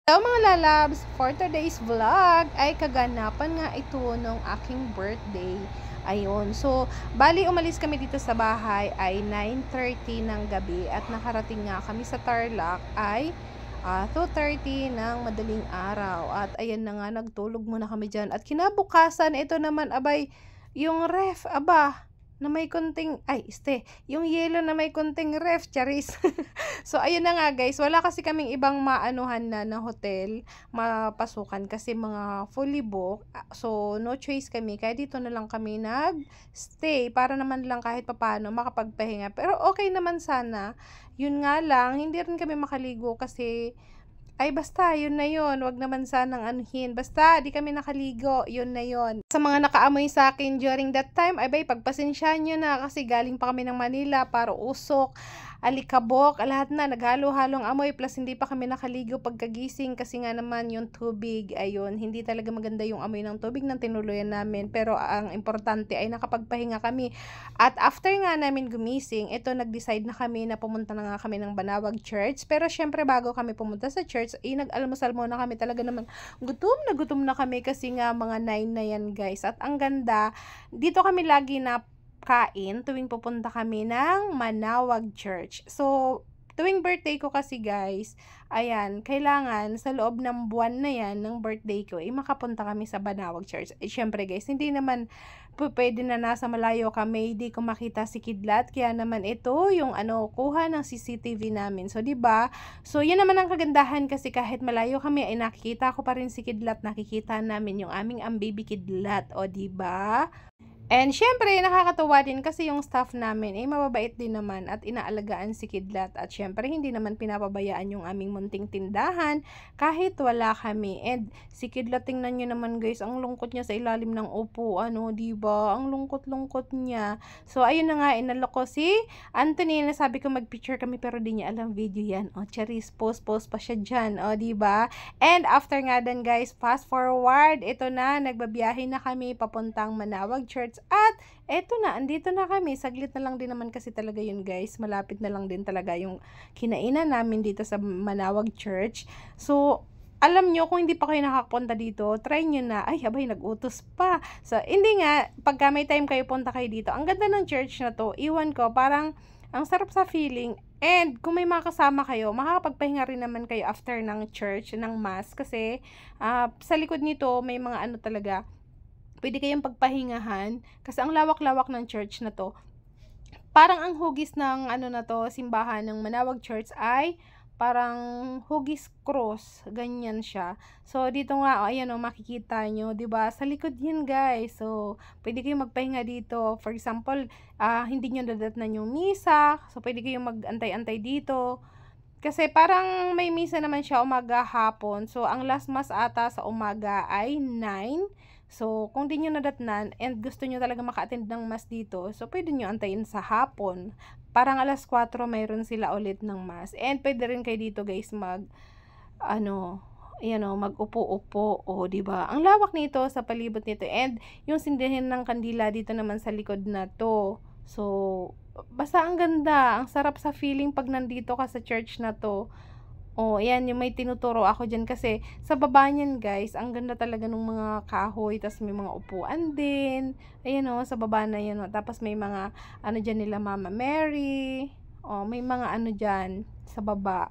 Hello mga lalabs! For today's vlog ay kaganapan nga ito ng aking birthday. Ayun. So, bali umalis kami dito sa bahay ay 9:30 ng gabi at nakarating nga kami sa Tarlac ay 2:30 ng madaling araw. At ayan na nga, nagtulog muna kami dyan. At kinabukasan, ito naman abay, yung ref, aba, na may konting, yung yelo na may konting ref, charis. So, ayun na nga guys, wala kasi kaming ibang maanuhan na hotel, mapasukan kasi mga fully booked. So, no choice kami, kaya dito na lang kami nag-stay para naman lang kahit papano makapagpahinga. Pero okay naman sana, yun nga lang, hindi rin kami makaligo kasi basta, yun na yun. Wag naman sanang anuhin. Basta, di kami nakaligo. Yun na yun. Sa mga nakaamoy sa akin during that time, pagpasensyahan nyo na kasi galing pa kami ng Manila para usok, alikabok, lahat na, naghalo-halong amoy, plus hindi pa kami nakaligo pagkagising kasi nga naman yung tubig, ayun, hindi talaga maganda yung amoy ng tubig ng tinuluyan namin, pero ang importante ay nakapagpahinga kami. At after nga namin gumising, ito nag-decide na kami na pumunta na nga kami ng Banawag Church, pero syempre bago kami pumunta sa church, nag-almusal muna kami, talaga naman gutom na kami kasi nga mga 9 na yan guys. At ang ganda, dito kami lagi na kain tuwing pupunta kami ng Manawag Church. So, tuwing birthday ko kasi guys, ayan, kailangan sa loob ng buwan na yan ng birthday ko, makapunta kami sa Banawag Church. Syempre guys, hindi naman pwede na nasa malayo kami, hindi ko makita si Kidlat, kaya naman ito yung kuha ng CCTV namin. So, 'di ba? So, yun naman ang kagandahan kasi kahit malayo kami ay nakikita ko pa rin si Kidlat, nakikita namin yung aming baby Kidlat, o 'di ba? And syempre, nakakatuwa din kasi yung staff namin mababait din naman at inaalagaan si Kidlat. At syempre, hindi naman pinapabayaan yung aming munting tindahan kahit wala kami. And si Kidlat, tingnan nyo naman guys, ang lungkot niya sa ilalim ng upuan, diba? Ang lungkot-lungkot niya. So, ayun na nga, inalok ko si Anthony, nasabi ko mag-picture kami pero di niya alam video yan. Charis, post pa siya dyan, diba? And after nga dan guys, fast forward, ito na, nagbabiyahe na kami papuntang Manawag Church. At eto na, andito na kami. Saglit na lang din naman kasi talaga yun guys. Malapit na lang din talaga yung kinainan namin dito sa Manawag Church. So, alam nyo, kung hindi pa kayo nakapunta dito, try nyo na. Nag-utos pa. So, hindi nga, pagka may time kayo, punta kayo dito. Ang ganda ng church na to, iwan ko, parang ang sarap sa feeling. And kung may mga kasama kayo, makakapagpahinga rin naman kayo after ng church, ng mass. Kasi sa likod nito, may mga talaga, pwede kayong pagpahingahan kasi ang lawak-lawak ng church na to. Parang ang hugis ng na to, simbahan ng Manawag Church ay parang hugis cross, ganyan siya. So dito nga, ayan makikita nyo, 'di ba? Sa likod 'yan, guys. So pwede kayong magpahinga dito. For example, hindi nyo dadatnan yung misa. So pwede kayong mag-antay-antay dito. Kasi parang may misa naman siya umaga hapon. So ang last mass ata sa umaga ay 9. So, kung di nyo nadatnan and gusto nyo talaga maka-attend ng mass dito, so pwede nyo antayin sa hapon. Parang alas 4 mayroon sila ulit ng mass. And pwede rin kayo dito guys mag-upo-upo. Di ba? Ang lawak nito sa palibot nito. And yung sindihan ng kandila dito naman sa likod na to. So, basta ang ganda. Ang sarap sa feeling pag nandito ka sa church na to. Ayan, yung may tinuturo ako dyan kasi sa baba niyan guys, ang ganda talaga ng mga kahoy, tapos may mga upuan din. Ayan sa baba na yan tapos may mga dyan nila Mama Mary. May mga dyan sa baba.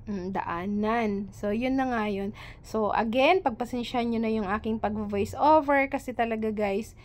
Daanan. So, yun na nga yun. So, again, pagpasensyahan nyo na yung aking pag-voice over kasi talaga guys,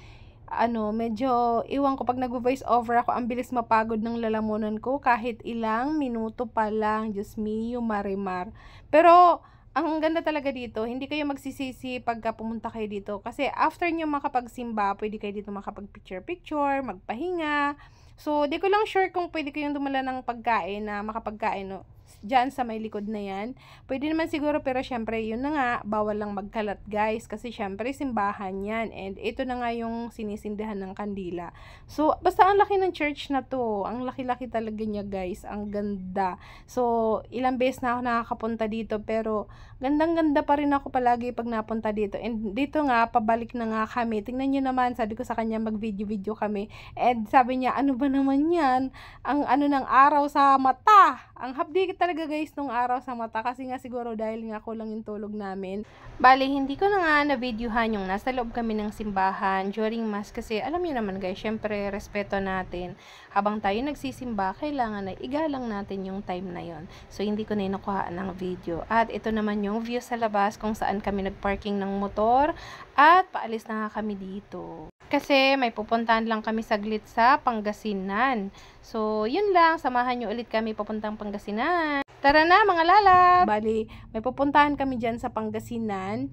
medyo, iwan ko, pag nag-voice over ako, ang bilis mapagod ng lalamunan ko, kahit ilang minuto pa lang, Diyos mio, marimar. Pero, ang ganda talaga dito, hindi kayo magsisisi pagka pumunta kayo dito, kasi after nyo makapagsimba, pwede kayo dito makapag-picture-picture, magpahinga. So, di ko lang sure kung pwede kayong dumala ng pagkain na makapagkain, dyan sa may likod na yan. Pwede naman siguro, pero syempre, yun na nga, bawal lang magkalat guys, kasi syempre, simbahan yan. And ito na nga yung sinisindihan ng kandila. So, basta ang laki ng church na to. Ang laki-laki talaga niya guys. Ang ganda. So, ilang beses na ako nakakapunta dito, pero gandang-ganda pa rin ako palagi pag napunta dito. And dito nga, pabalik na nga kami. Tingnan nyo naman, sabi ko sa kanya, mag-video-video kami. And sabi niya, ano ba naman yan? Ang ng araw sa mata. Ang hapdi talaga guys nung araw sa mata kasi nga siguro dahil nga kulang yung tulog namin. Bali, hindi ko na nga na-videohan yung nasa loob kami ng simbahan during mass kasi alam niyo naman guys, syempre respeto natin. Habang tayo nagsisimba, kailangan na igalang natin yung time na yon. So, hindi ko na nakuhaan ng video. At ito naman yung view sa labas kung saan kami nagparking ng motor at paalis na nga kami dito. Kasi may pupuntahan lang kami saglit sa Pangasinan. So, yun lang. Samahan nyo ulit kami papuntang Pangasinan. Tara na mga lalab! Bali, may pupuntahan kami dyan sa Pangasinan.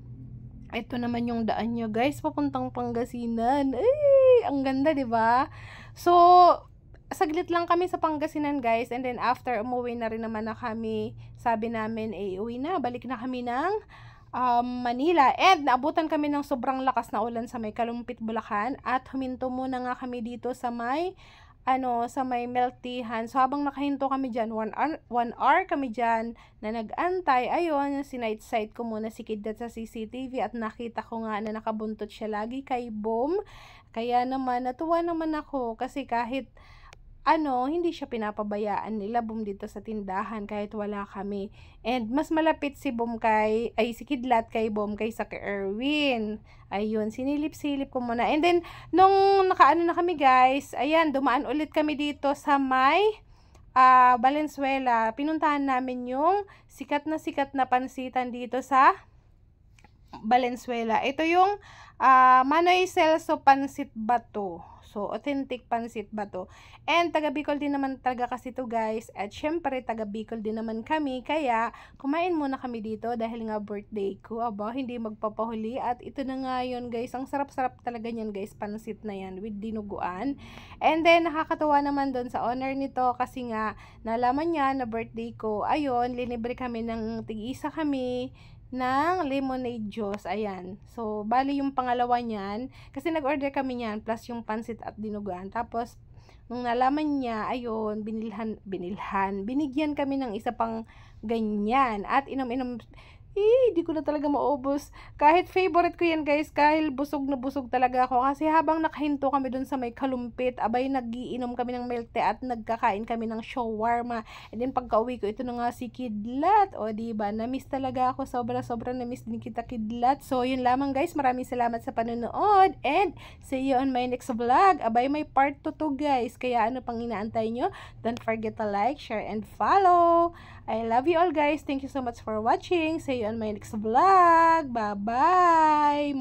Ito naman yung daan nyo guys, papuntang Pangasinan. Ay, ang ganda, di ba? So, saglit lang kami sa Pangasinan guys. And then after, umuwi na rin naman na kami. Sabi namin, uwi na. Balik na kami ng Manila. And naabutan kami ng sobrang lakas na ulan sa may Kalumpit, Bulacan. At huminto muna nga kami dito sa may sa may Meltihan. So habang nakahinto kami dyan, 1 hour kami dyan na nag-antay. Ayun, sinight-sight ko muna si Kidlat sa CCTV at nakita ko nga na nakabuntot siya lagi kay Boom. Kaya naman, natuwa naman ako kasi kahit hindi siya pinapabayaan nila Boom dito sa tindahan kahit wala kami. And mas malapit si si Kidlat kay Boom kaysa kay Erwin. Ayun, sinilip-silip ko muna. And then, nung nakaano na kami guys, ayan, dumaan ulit kami dito sa may Valenzuela. Pinuntahan namin yung sikat na pansitan dito sa Valenzuela. Ito yung Manoy Celso Pansit Bato. So, authentic pansit ba to? And taga Bicol din naman talaga kasi to guys. At syempre, taga Bicol din naman kami. Kaya, kumain muna kami dito dahil nga birthday ko. Aba, hindi magpapahuli. At ito na nga yun guys. Ang sarap-sarap talaga yan guys. Pansit na yan with dinuguan. And then, nakakatuwa naman doon sa owner nito. Kasi nga, nalaman niya na birthday ko. Ayun, linibre kami ng tig-isa kami ng lemonade juice. Ayan. So, bali yung pangalawa niyan. Kasi nag-order kami niyan plus yung pansit at dinuguan. Tapos, nung nalaman niya, ayun, binigyan kami ng isa pang ganyan. At inom-inom, hindi ko na talaga maubos. Kahit favorite ko yan guys, kahit busog na busog talaga ako. Kasi habang nakahinto kami dun sa may Kalumpit, abay nagiinom kami ng milk tea at nagkakain kami ng shawarma. And then pagka-uwi ko, ito na nga si Kidlat. O diba, na-miss talaga ako. Sobra-sobra na-miss din kita Kidlat. So yun lamang guys, maraming salamat sa panonood. And see you on my next vlog. Abay may part 2 to guys. Kaya ano pang inaantay nyo? Don't forget to like, share, and follow. I love you all guys. Thank you so much for watching. See you on my next vlog. Bye-bye.